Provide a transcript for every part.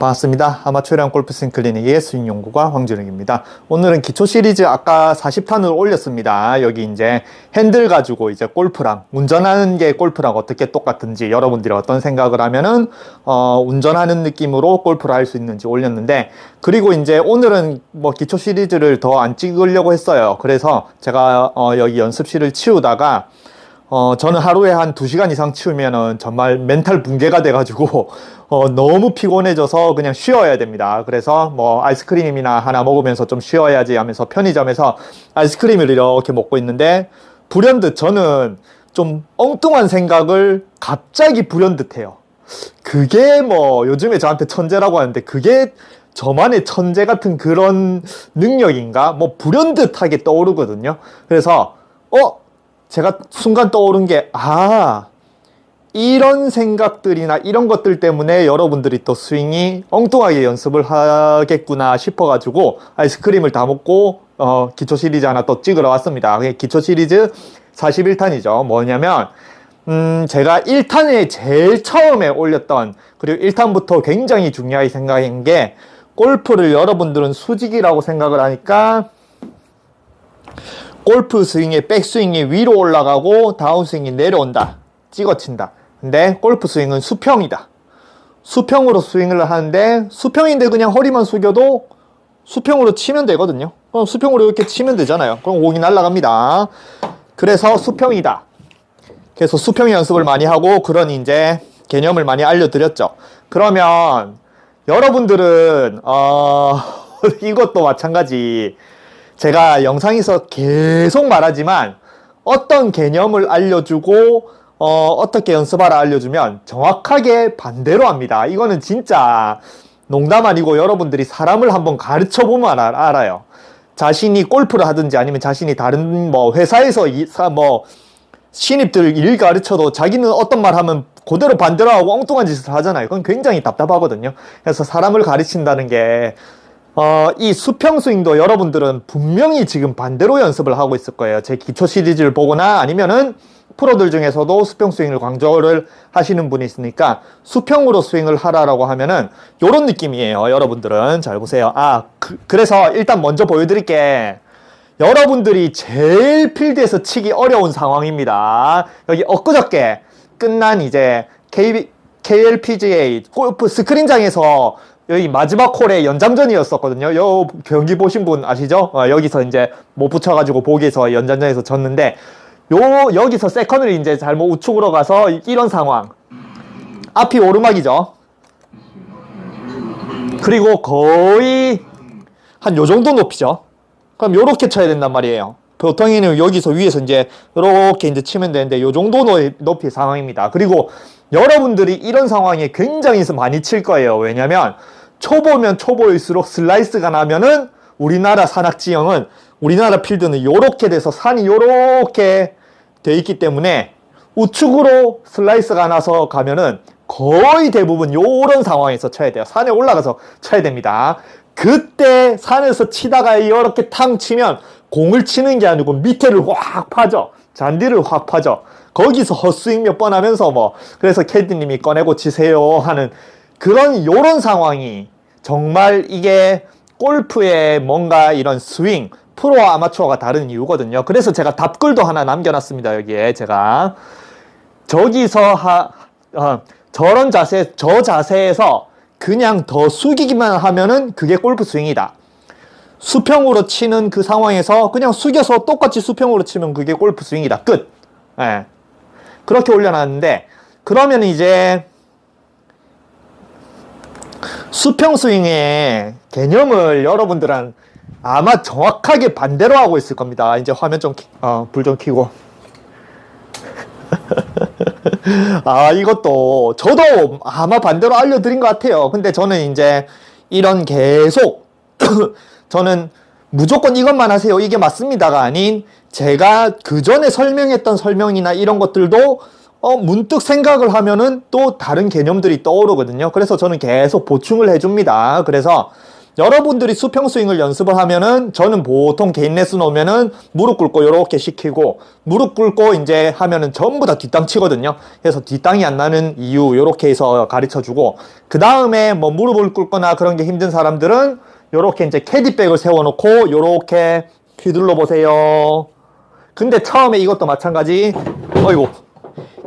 반갑습니다. 아마추어형 골프스윙 클리닉의 스윙 연구가 황준영입니다. 오늘은 기초 시리즈 아까 40탄을 올렸습니다. 여기 이제 핸들 가지고 이제 골프랑 운전하는 게 골프랑 어떻게 똑같은지 여러분들이 어떤 생각을 하면은 운전하는 느낌으로 골프를 할 수 있는지 올렸는데, 그리고 이제 오늘은 뭐 기초 시리즈를 더 안 찍으려고 했어요. 그래서 제가 여기 연습실을 치우다가 저는 하루에 한 2시간 이상 치우면은 정말 멘탈 붕괴가 돼가지고 너무 피곤해져서 그냥 쉬어야 됩니다. 그래서 뭐 아이스크림이나 하나 먹으면서 좀 쉬어야지 하면서 편의점에서 아이스크림을 이렇게 먹고 있는데, 불현듯 저는 좀 엉뚱한 생각을 갑자기 불현듯해요. 그게 뭐 요즘에 저한테 천재라고 하는데, 그게 저만의 천재 같은 그런 능력인가? 뭐 불현듯하게 떠오르거든요. 그래서 제가 순간 떠오른 게, 이런 생각들이나 이런 것들 때문에 여러분들이 또 스윙이 엉뚱하게 연습을 하겠구나 싶어가지고 아이스크림을 다 먹고 기초 시리즈 하나 또 찍으러 왔습니다. 기초 시리즈 41탄이죠. 뭐냐면 제가 1탄에 제일 처음에 올렸던, 그리고 1탄부터 굉장히 중요하게 생각한 게, 골프를 여러분들은 수직이라고 생각을 하니까 골프 스윙의 백스윙이 위로 올라가고 다운스윙이 내려온다, 찍어친다. 근데 골프 스윙은 수평이다. 수평으로 스윙을 하는데, 수평인데 그냥 허리만 숙여도 수평으로 치면 되거든요. 그럼 수평으로 이렇게 치면 되잖아요. 그럼 공이 날아갑니다. 그래서 수평이다. 그래서 수평 연습을 많이 하고 그런 이제 개념을 많이 알려드렸죠. 그러면 여러분들은 이것도 마찬가지. 제가 영상에서 계속 말하지만 어떤 개념을 알려주고 어떻게 연습하라 알려주면 정확하게 반대로 합니다. 이거는 진짜 농담 아니고 여러분들이 사람을 한번 가르쳐 보면 알아요. 자신이 골프를 하든지 아니면 자신이 다른 뭐 회사에서 뭐 신입들 일 가르쳐도 자기는 어떤 말 하면 그대로 반대로 하고 엉뚱한 짓을 하잖아요. 그건 굉장히 답답하거든요. 그래서 사람을 가르친다는 게 이 수평 스윙도 여러분들은 분명히 지금 반대로 연습을 하고 있을 거예요. 제 기초 시리즈를 보거나 아니면은 프로들 중에서도 수평 스윙을 강조를 하시는 분이 있으니까, 수평으로 스윙을 하라라고 하면은 요런 느낌이에요. 여러분들은 잘 보세요. 그래서 일단 먼저 보여드릴게. 여러분들이 제일 필드에서 치기 어려운 상황입니다. 여기 엊그저께 끝난 이제 KLPGA 골프 스크린장에서 여기 마지막 홀의 연장전이었었거든요. 요 경기 보신 분 아시죠? 여기서 이제 못 붙여가지고 보기에서 연장전에서 졌는데, 여기서 세컨을 이제 잘못 우측으로 가서 이런 상황. 앞이 오르막이죠. 그리고 거의 한 요 정도 높이죠. 그럼 요렇게 쳐야 된단 말이에요. 보통에는 여기서 위에서 이제 요렇게 이제 치면 되는데, 요 정도 높이의 상황입니다. 그리고 여러분들이 이런 상황에 굉장히 많이 칠 거예요. 왜냐면 초보면 초보일수록 슬라이스가 나면은 우리나라 산악지형은, 우리나라 필드는 요렇게 돼서 산이 요렇게 돼 있기 때문에 우측으로 슬라이스가 나서 가면은 거의 대부분 요런 상황에서 쳐야 돼요. 산에 올라가서 쳐야 됩니다. 그때 산에서 치다가 이렇게 탕 치면 공을 치는 게 아니고 밑에를 확 파죠. 잔디를 확 파죠. 거기서 헛스윙 몇 번 하면서 그래서 캐디님이 꺼내고 치세요 하는 그런 요런 상황이 정말 이게 골프의 뭔가 이런 스윙, 프로와 아마추어가 다른 이유거든요. 그래서 제가 답글도 하나 남겨놨습니다. 여기에 제가 저기서 저런 자세, 저 자세에서 그냥 더 숙이기만 하면은 그게 골프 스윙이다. 수평으로 치는 그 상황에서 그냥 숙여서 똑같이 수평으로 치면 그게 골프 스윙이다. 끝. 예. 그렇게 올려놨는데, 그러면 이제 수평 스윙의 개념을 여러분들은 아마 정확하게 반대로 하고 있을 겁니다. 이제 화면 좀 불 좀 켜고. 이것도 저도 아마 반대로 알려드린 것 같아요. 근데 저는 이제 이런 계속 저는 무조건 이것만 하세요, 이게 맞습니다가 아닌, 제가 그 전에 설명했던 설명이나 이런 것들도 문득 생각을 하면은 또 다른 개념들이 떠오르거든요. 그래서 저는 계속 보충을 해줍니다. 그래서 여러분들이 수평 스윙을 연습을 하면은 저는 보통 개인 레슨 오면은 무릎 꿇고 요렇게 시키고 무릎 꿇고 이제 하면은 전부 다 뒷땅 치거든요. 그래서 뒷땅이 안 나는 이유 요렇게 해서 가르쳐 주고 그 다음에 뭐 무릎을 꿇거나 그런 게 힘든 사람들은 요렇게 이제 캐디백을 세워놓고 요렇게 휘둘러 보세요. 근데 처음에 이것도 마찬가지. 어이구.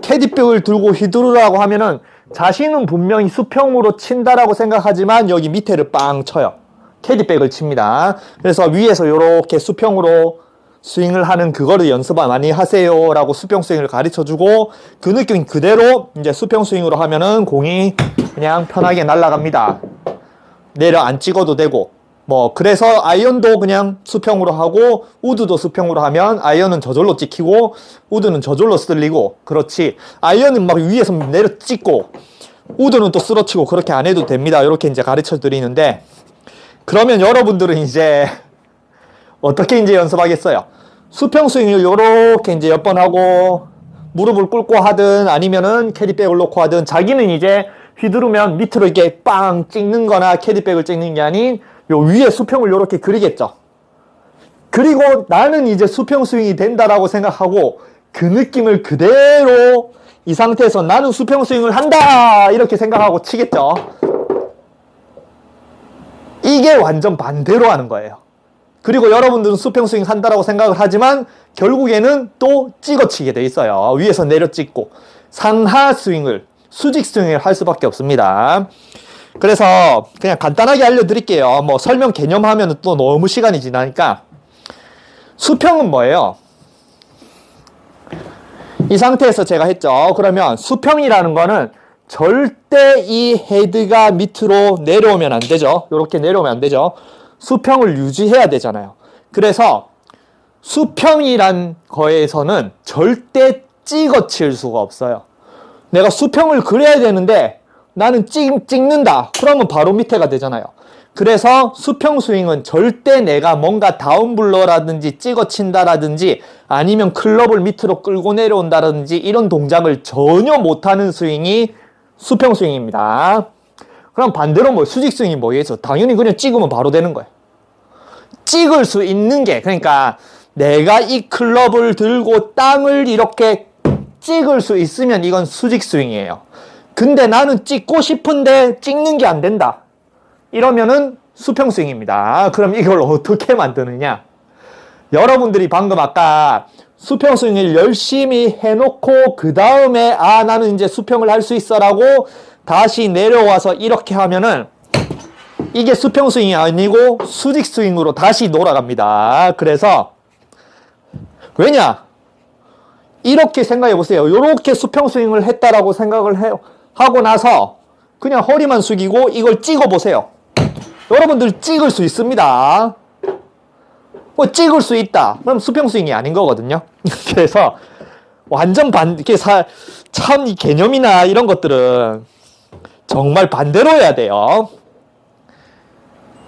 캐디백을 들고 휘두르라고 하면은 자신은 분명히 수평으로 친다라고 생각하지만 여기 밑에를 빵 쳐요. 캐디백을 칩니다. 그래서 위에서 이렇게 수평으로 스윙을 하는 그거를 연습 많이 하세요 라고 수평 스윙을 가르쳐 주고 그 느낌 그대로 이제 수평 스윙으로 하면은 공이 그냥 편하게 날아갑니다. 내려 안 찍어도 되고 뭐 그래서 아이언도 그냥 수평으로 하고 우드도 수평으로 하면 아이언은 저절로 찍히고 우드는 저절로 쓸리고 그렇지 아이언은 막 위에서 내려 찍고 우드는 또 쓰러치고 그렇게 안 해도 됩니다. 이렇게 이제 가르쳐 드리는데 그러면 여러분들은 이제 어떻게 이제 연습하겠어요? 수평 스윙을 요렇게 이제 몇 번 하고 무릎을 꿇고 하든 아니면은 캐디백을 놓고 하든 자기는 이제 휘두르면 밑으로 이렇게 빵 찍는 거나 캐디백을 찍는 게 아닌 요 위에 수평을 요렇게 그리겠죠. 그리고 나는 이제 수평 스윙이 된다라고 생각하고 그 느낌을 그대로 이 상태에서 나는 수평 스윙을 한다 이렇게 생각하고 치겠죠. 이게 완전 반대로 하는 거예요. 그리고 여러분들은 수평 스윙 한다라고 생각을 하지만 결국에는 또 찍어치게 돼 있어요. 위에서 내려 찍고 상하 스윙을 수직 스윙을 할 수밖에 없습니다. 그래서 그냥 간단하게 알려드릴게요. 뭐 설명 개념하면 또 너무 시간이 지나니까 수평은 뭐예요? 이 상태에서 제가 했죠. 그러면 수평이라는 거는 절대 이 헤드가 밑으로 내려오면 안 되죠. 이렇게 내려오면 안 되죠. 수평을 유지해야 되잖아요. 그래서 수평이란 거에서는 절대 찍어칠 수가 없어요. 내가 수평을 그려야 되는데 나는 찍는다. 그러면 바로 밑에가 되잖아요. 그래서 수평 스윙은 절대 내가 뭔가 다운블러라든지 찍어친다라든지 아니면 클럽을 밑으로 끌고 내려온다라든지 이런 동작을 전혀 못하는 스윙이 수평 스윙입니다. 그럼 반대로 뭐 수직 스윙이 뭐겠어? 당연히 그냥 찍으면 바로 되는 거예요. 찍을 수 있는 게 그러니까 내가 이 클럽을 들고 땅을 이렇게 찍을 수 있으면 이건 수직 스윙이에요. 근데 나는 찍고 싶은데 찍는 게 안 된다. 이러면은 수평 스윙입니다. 그럼 이걸 어떻게 만드느냐? 여러분들이 방금 아까 수평 스윙을 열심히 해놓고 그 다음에 아 나는 이제 수평을 할 수 있어 라고 다시 내려와서 이렇게 하면은 이게 수평 스윙이 아니고 수직 스윙으로 다시 돌아갑니다. 그래서 왜냐? 이렇게 생각해 보세요. 이렇게 수평 스윙을 했다라고 생각을 하고 나서 그냥 허리만 숙이고 이걸 찍어 보세요. 여러분들 찍을 수 있습니다. 뭐 찍을 수 있다. 그럼 수평 스윙이 아닌 거거든요. 그래서 완전 참 이 개념이나 이런 것들은 정말 반대로 해야 돼요.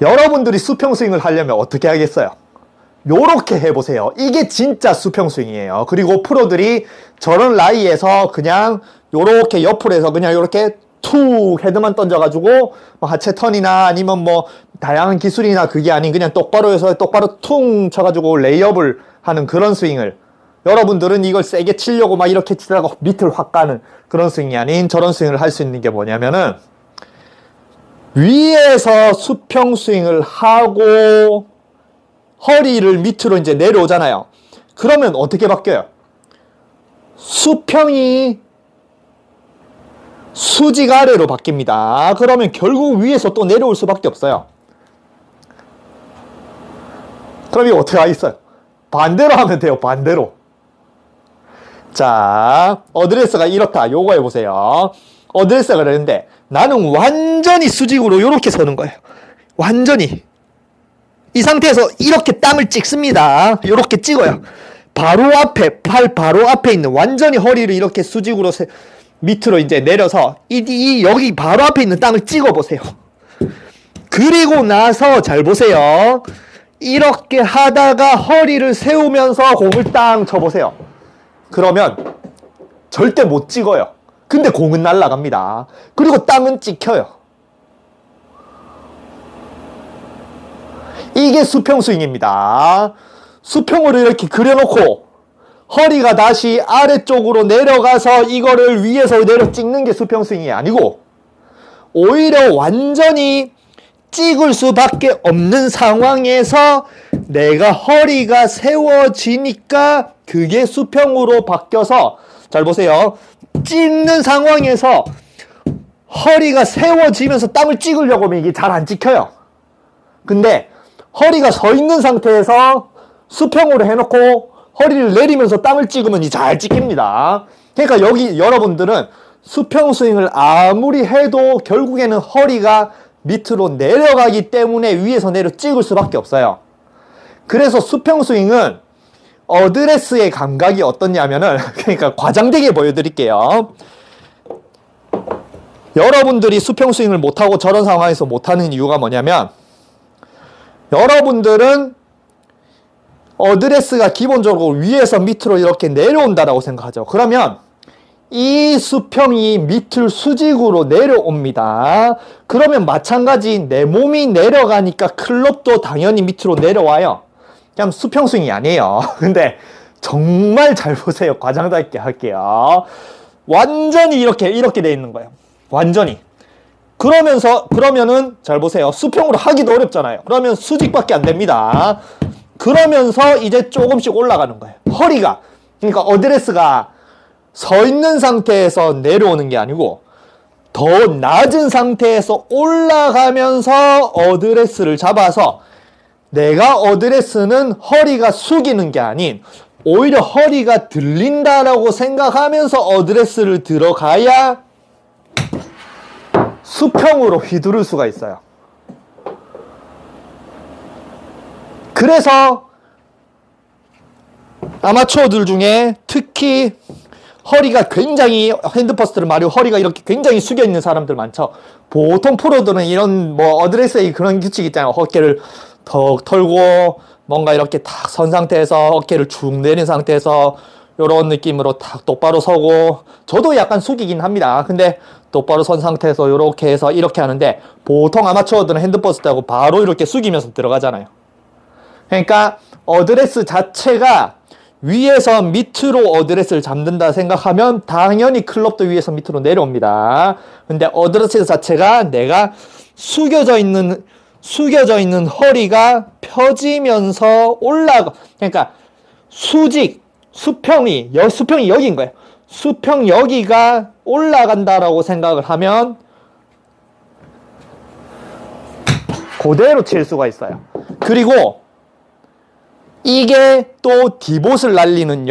여러분들이 수평 스윙을 하려면 어떻게 하겠어요? 요렇게 해보세요. 이게 진짜 수평 스윙이에요. 그리고 프로들이 저런 라이에서 그냥 요렇게 옆으로 해서 그냥 요렇게 툭 헤드만 던져가지고 뭐 하체 턴이나 아니면 뭐 다양한 기술이나 그게 아닌 그냥 똑바로 해서 똑바로 퉁 쳐가지고 레이업을 하는 그런 스윙을 여러분들은 이걸 세게 치려고 막 이렇게 치다가 밑을 확 가는 그런 스윙이 아닌 저런 스윙을 할 수 있는 게 뭐냐면은 위에서 수평 스윙을 하고 허리를 밑으로 이제 내려오잖아요. 그러면 어떻게 바뀌어요? 수평이 수직 아래로 바뀝니다. 그러면 결국 위에서 또 내려올 수밖에 없어요. 그럼 이거 어떻게 하겠어요? 반대로 하면 돼요. 반대로. 자, 어드레스가 이렇다. 요거 해보세요. 어드레스가 그러는데 나는 완전히 수직으로 이렇게 서는 거예요. 완전히. 이 상태에서 이렇게 땅을 찍습니다. 이렇게 찍어요. 바로 앞에, 팔 바로 앞에 있는 완전히 허리를 이렇게 수직으로 밑으로 이제 내려서 여기 바로 앞에 있는 땅을 찍어 보세요. 그리고 나서 잘 보세요. 이렇게 하다가 허리를 세우면서 공을 땅 쳐보세요. 그러면 절대 못 찍어요. 근데 공은 날아갑니다. 그리고 땅은 찍혀요. 이게 수평 스윙입니다. 수평으로 이렇게 그려놓고 허리가 다시 아래쪽으로 내려가서 이거를 위에서 내려 찍는 게 수평 스윙이 아니고, 오히려 완전히 찍을 수밖에 없는 상황에서 내가 허리가 세워지니까 그게 수평으로 바뀌어서, 잘 보세요. 찍는 상황에서 허리가 세워지면서 땅을 찍으려고 하면 이게 잘 안 찍혀요. 근데 허리가 서 있는 상태에서 수평으로 해놓고 허리를 내리면서 땅을 찍으면 잘 찍힙니다. 그러니까 여기 여러분들은 수평 스윙을 아무리 해도 결국에는 허리가 밑으로 내려가기 때문에 위에서 내려 찍을 수밖에 없어요. 그래서 수평 스윙은 어드레스의 감각이 어떻냐면은, 그러니까 과장되게 보여드릴게요. 여러분들이 수평 스윙을 못하고 저런 상황에서 못하는 이유가 뭐냐면, 여러분들은 어드레스가 기본적으로 위에서 밑으로 이렇게 내려온다라고 생각하죠. 그러면 이 수평이 밑을 수직으로 내려옵니다. 그러면 마찬가지 내 몸이 내려가니까 클럽도 당연히 밑으로 내려와요. 그냥 수평 스윙이 아니에요. 근데 정말 잘 보세요. 과장되게 할게요. 완전히 이렇게 돼 있는 거예요. 완전히. 그러면은 잘 보세요. 수평으로 하기도 어렵잖아요. 그러면 수직밖에 안 됩니다. 그러면서 이제 조금씩 올라가는 거예요. 허리가. 그러니까 어드레스가 서 있는 상태에서 내려오는 게 아니고 더 낮은 상태에서 올라가면서 어드레스를 잡아서, 내가 어드레스는 허리가 숙이는 게 아닌 오히려 허리가 들린다라고 생각하면서 어드레스를 들어가야 수평으로 휘두를 수가 있어요. 그래서 아마추어들 중에 특히 허리가 굉장히, 핸드퍼스트를 말이고 허리가 이렇게 굉장히 숙여 있는 사람들 많죠. 보통 프로들은 이런 어드레스의 그런 규칙 있잖아요. 어깨를 턱 털고 뭔가 이렇게 탁 선 상태에서 어깨를 쭉 내린 상태에서 이런 느낌으로 탁 똑바로 서고, 저도 약간 숙이긴 합니다. 근데 똑바로 선 상태에서 이렇게 해서 이렇게 하는데, 보통 아마추어들은 핸드퍼스트하고 바로 이렇게 숙이면서 들어가잖아요. 그러니까 어드레스 자체가 위에서 밑으로 어드레스를 잡는다 생각하면 당연히 클럽도 위에서 밑으로 내려옵니다. 근데 어드레스 자체가 내가 숙여져 있는 허리가 펴지면서 올라가, 그러니까 수평이 여기인 거예요. 수평 여기가 올라간다라고 생각을 하면 그대로 칠 수가 있어요. 그리고 이게 또 디봇을 날리는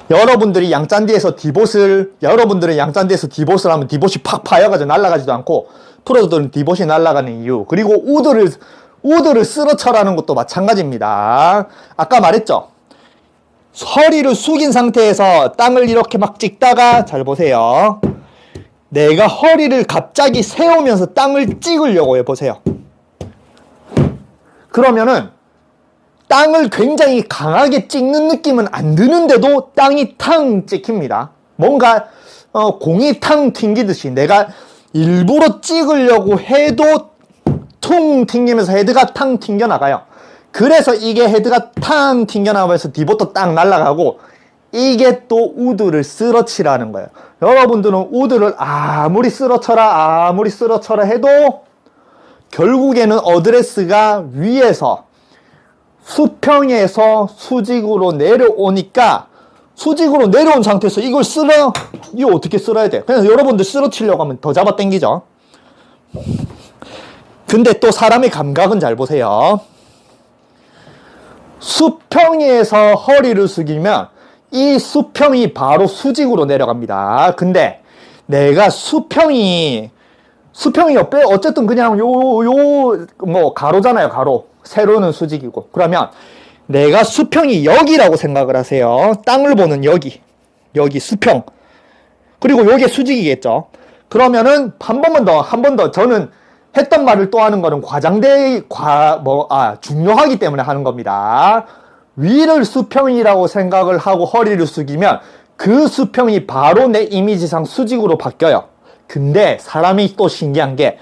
여러분들이 양잔디에서 디봇을 하면 디봇이 팍 파여가지고 날아가지도 않고, 프로들은 디봇이 날아가는 이유, 그리고 우드를 쓰러쳐라는 것도 마찬가지입니다. 아까 말했죠. 허리를 숙인 상태에서 땅을 이렇게 막 찍다가, 잘 보세요. 내가 허리를 갑자기 세우면서 땅을 찍으려고 해보세요. 그러면은 땅을 굉장히 강하게 찍는 느낌은 안 드는데도 땅이 탕 찍힙니다. 뭔가 공이 탕 튕기듯이 내가 일부러 찍으려고 해도 퉁 튕기면서 헤드가 탕 튕겨나가요. 그래서 이게 헤드가 탕 튕겨나가면서 디봇도 딱 날아가고, 이게 또 우드를 쓰러치라는 거예요. 여러분들은 우드를 아무리 쓰러쳐라 해도 결국에는 어드레스가 위에서 수평에서 수직으로 내려오니까, 수직으로 내려온 상태에서 이거 어떻게 쓸어야 돼? 그냥 여러분들 쓰러치려고 하면 더 잡아 당기죠. 근데 또 사람의 감각은 잘 보세요. 수평에서 허리를 숙이면 이 수평이 바로 수직으로 내려갑니다. 근데 내가 수평이 어쨌든 그냥 가로잖아요, 가로. 세로는 수직이고. 그러면 내가 수평이 여기라고 생각을 하세요. 땅을 보는 여기 수평. 그리고 요게 수직이겠죠. 그러면은 한 번 더 저는 했던 말을 또 하는 거는 중요하기 때문에 하는 겁니다. 위를 수평이라고 생각을 하고 허리를 숙이면 그 수평이 바로 내 이미지상 수직으로 바뀌어요. 근데 사람이 또 신기한 게,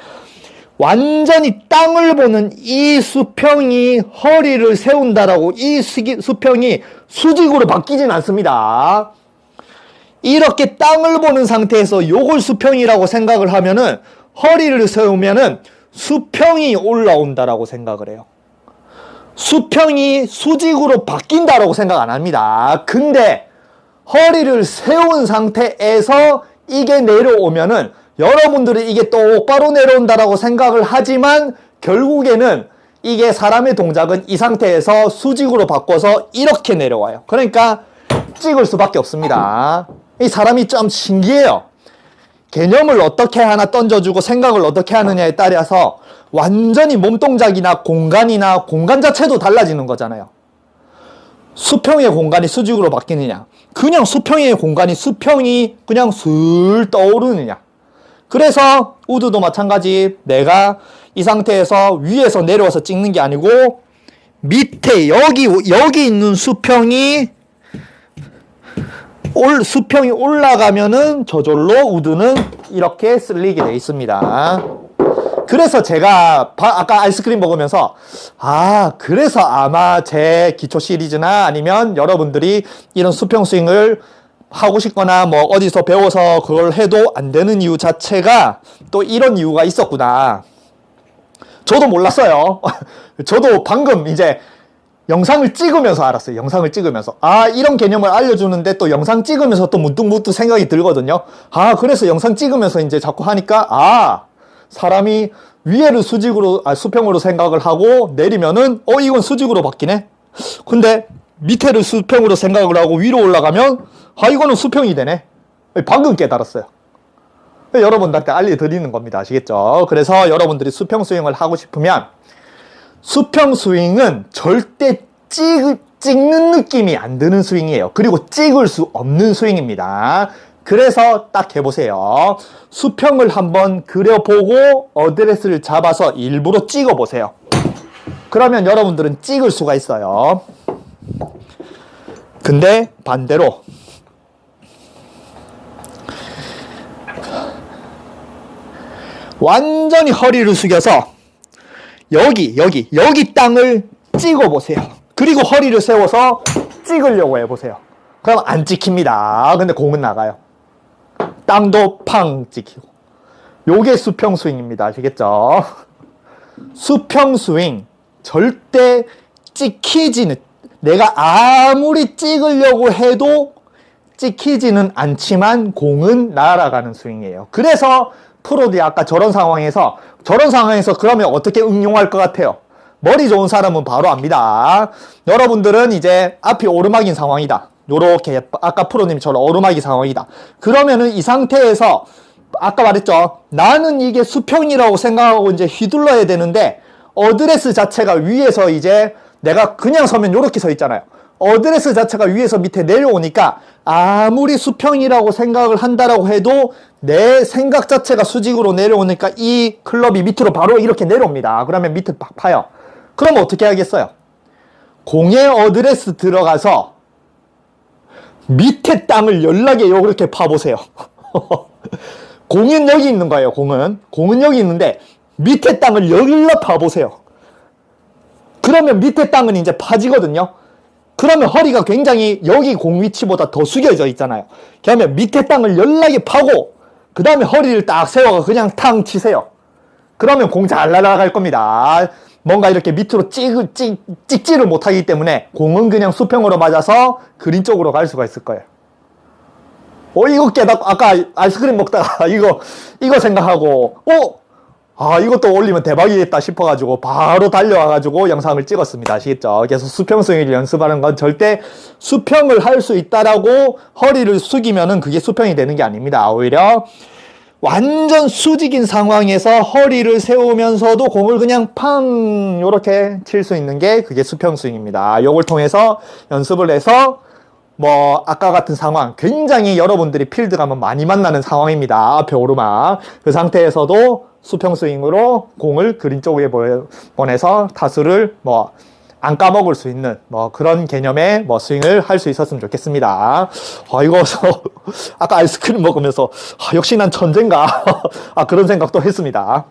완전히 땅을 보는 이 수평이 허리를 세운다라고 이 수평이 수직으로 바뀌진 않습니다. 이렇게 땅을 보는 상태에서 요걸 수평이라고 생각을 하면은 허리를 세우면은 수평이 올라온다라고 생각을 해요. 수평이 수직으로 바뀐다라고 생각 안 합니다. 근데 허리를 세운 상태에서 이게 내려오면은 여러분들이 이게 똑바로 내려온다라고 생각을 하지만 결국에는 이게 사람의 동작은 이 상태에서 수직으로 바꿔서 이렇게 내려와요. 그러니까 찍을 수밖에 없습니다. 이 사람이 좀 신기해요. 개념을 어떻게 하나 던져주고 생각을 어떻게 하느냐에 따라서 완전히 몸동작이나 공간 자체도 달라지는 거잖아요. 수평의 공간이 수직으로 바뀌느냐, 그냥 수평의 공간이 수평이 그냥 슬 떠오르느냐. 그래서 우드도 마찬가지, 내가 이 상태에서 위에서 내려와서 찍는 게 아니고 밑에 여기 있는 수평이 올라가면은 저절로 우드는 이렇게 쓸리게 돼 있습니다. 그래서 제가 아까 아이스크림 먹으면서 그래서 아마 제 기초 시리즈나 아니면 여러분들이 이런 수평 스윙을 하고 싶거나 뭐 어디서 배워서 그걸 해도 안 되는 이유 자체가 또 이런 이유가 있었구나. 저도 몰랐어요. 저도 방금 이제 영상을 찍으면서 알았어요. 영상을 찍으면서. 이런 개념을 알려주는데 또 영상 찍으면서 또 문득문득 생각이 들거든요. 그래서 영상 찍으면서 이제 자꾸 하니까, 사람이 위에를 수평으로 생각을 하고 내리면은, 이건 수직으로 바뀌네? 근데 밑에를 수평으로 생각을 하고 위로 올라가면, 이거는 수평이 되네? 방금 깨달았어요. 여러분들한테 알려드리는 겁니다. 아시겠죠? 그래서 여러분들이 수평 스윙을 하고 싶으면, 수평 스윙은 절대 찍는 느낌이 안 드는 스윙이에요. 그리고 찍을 수 없는 스윙입니다. 그래서 딱 해보세요. 수평을 한번 그려보고 어드레스를 잡아서 일부러 찍어보세요. 그러면 여러분들은 찍을 수가 있어요. 근데 반대로 완전히 허리를 숙여서 여기 땅을 찍어보세요. 그리고 허리를 세워서 찍으려고 해보세요. 그럼 안 찍힙니다. 근데 공은 나가요. 땅도 팡 찍히고. 요게 수평 스윙입니다. 아시겠죠? 수평 스윙 절대 내가 아무리 찍으려고 해도 찍히지는 않지만 공은 날아가는 스윙이에요. 그래서 프로들이 아까 저런 상황에서 그러면 어떻게 응용할 것 같아요? 머리 좋은 사람은 바로 압니다. 여러분들은 이제 앞이 오르막인 상황이다. 요렇게 아까 프로님처럼 오르막이 상황이다. 그러면은 이 상태에서 아까 말했죠. 나는 이게 수평이라고 생각하고 이제 휘둘러야 되는데 어드레스 자체가 위에서 이제 내가 그냥 서면 요렇게 서 있잖아요. 어드레스 자체가 위에서 밑에 내려오니까 아무리 수평이라고 생각을 한다라고 해도 내 생각 자체가 수직으로 내려오니까 이 클럽이 밑으로 바로 이렇게 내려옵니다. 그러면 밑에 팍 파요. 그럼 어떻게 하겠어요? 공의 어드레스 들어가서 밑에 땅을 연락에 이렇게 파보세요. 공은 여기 있는 거예요. 공은 여기 있는데 밑에 땅을 연락 파보세요. 그러면 밑에 땅은 이제 파지거든요. 그러면 허리가 굉장히 여기 공 위치보다 더 숙여져 있잖아요. 그러면 밑에 땅을 연락에 파고 그 다음에 허리를 딱 세워서 그냥 탕 치세요. 그러면 공 잘 날아갈 겁니다. 뭔가 이렇게 밑으로 찍지를 못하기 때문에 공은 그냥 수평으로 맞아서 그린 쪽으로 갈 수가 있을 거예요. 이거 깨닫고 아까 아이스크림 먹다가 이거 생각하고 이것도 올리면 대박이겠다 싶어가지고 바로 달려와가지고 영상을 찍었습니다. 아시겠죠? 그래서 수평 스윙을 연습하는 건 절대 수평을 할 수 있다라고 허리를 숙이면은 그게 수평이 되는 게 아닙니다. 오히려 완전 수직인 상황에서 허리를 세우면서도 공을 그냥 팡 요렇게 칠 수 있는 게 그게 수평 스윙입니다. 요걸 통해서 연습을 해서 뭐 아까 같은 상황 굉장히 여러분들이 필드 가면 많이 만나는 상황입니다. 앞에 오르막 그 상태에서도 수평 스윙으로 공을 그린 쪽에 보내서 타수를 뭐 안 까먹을 수 있는 뭐 그런 개념의 뭐 스윙을 할 수 있었으면 좋겠습니다. 이거 아까 아이스크림 먹으면서 역시 난 천재인가 그런 생각도 했습니다.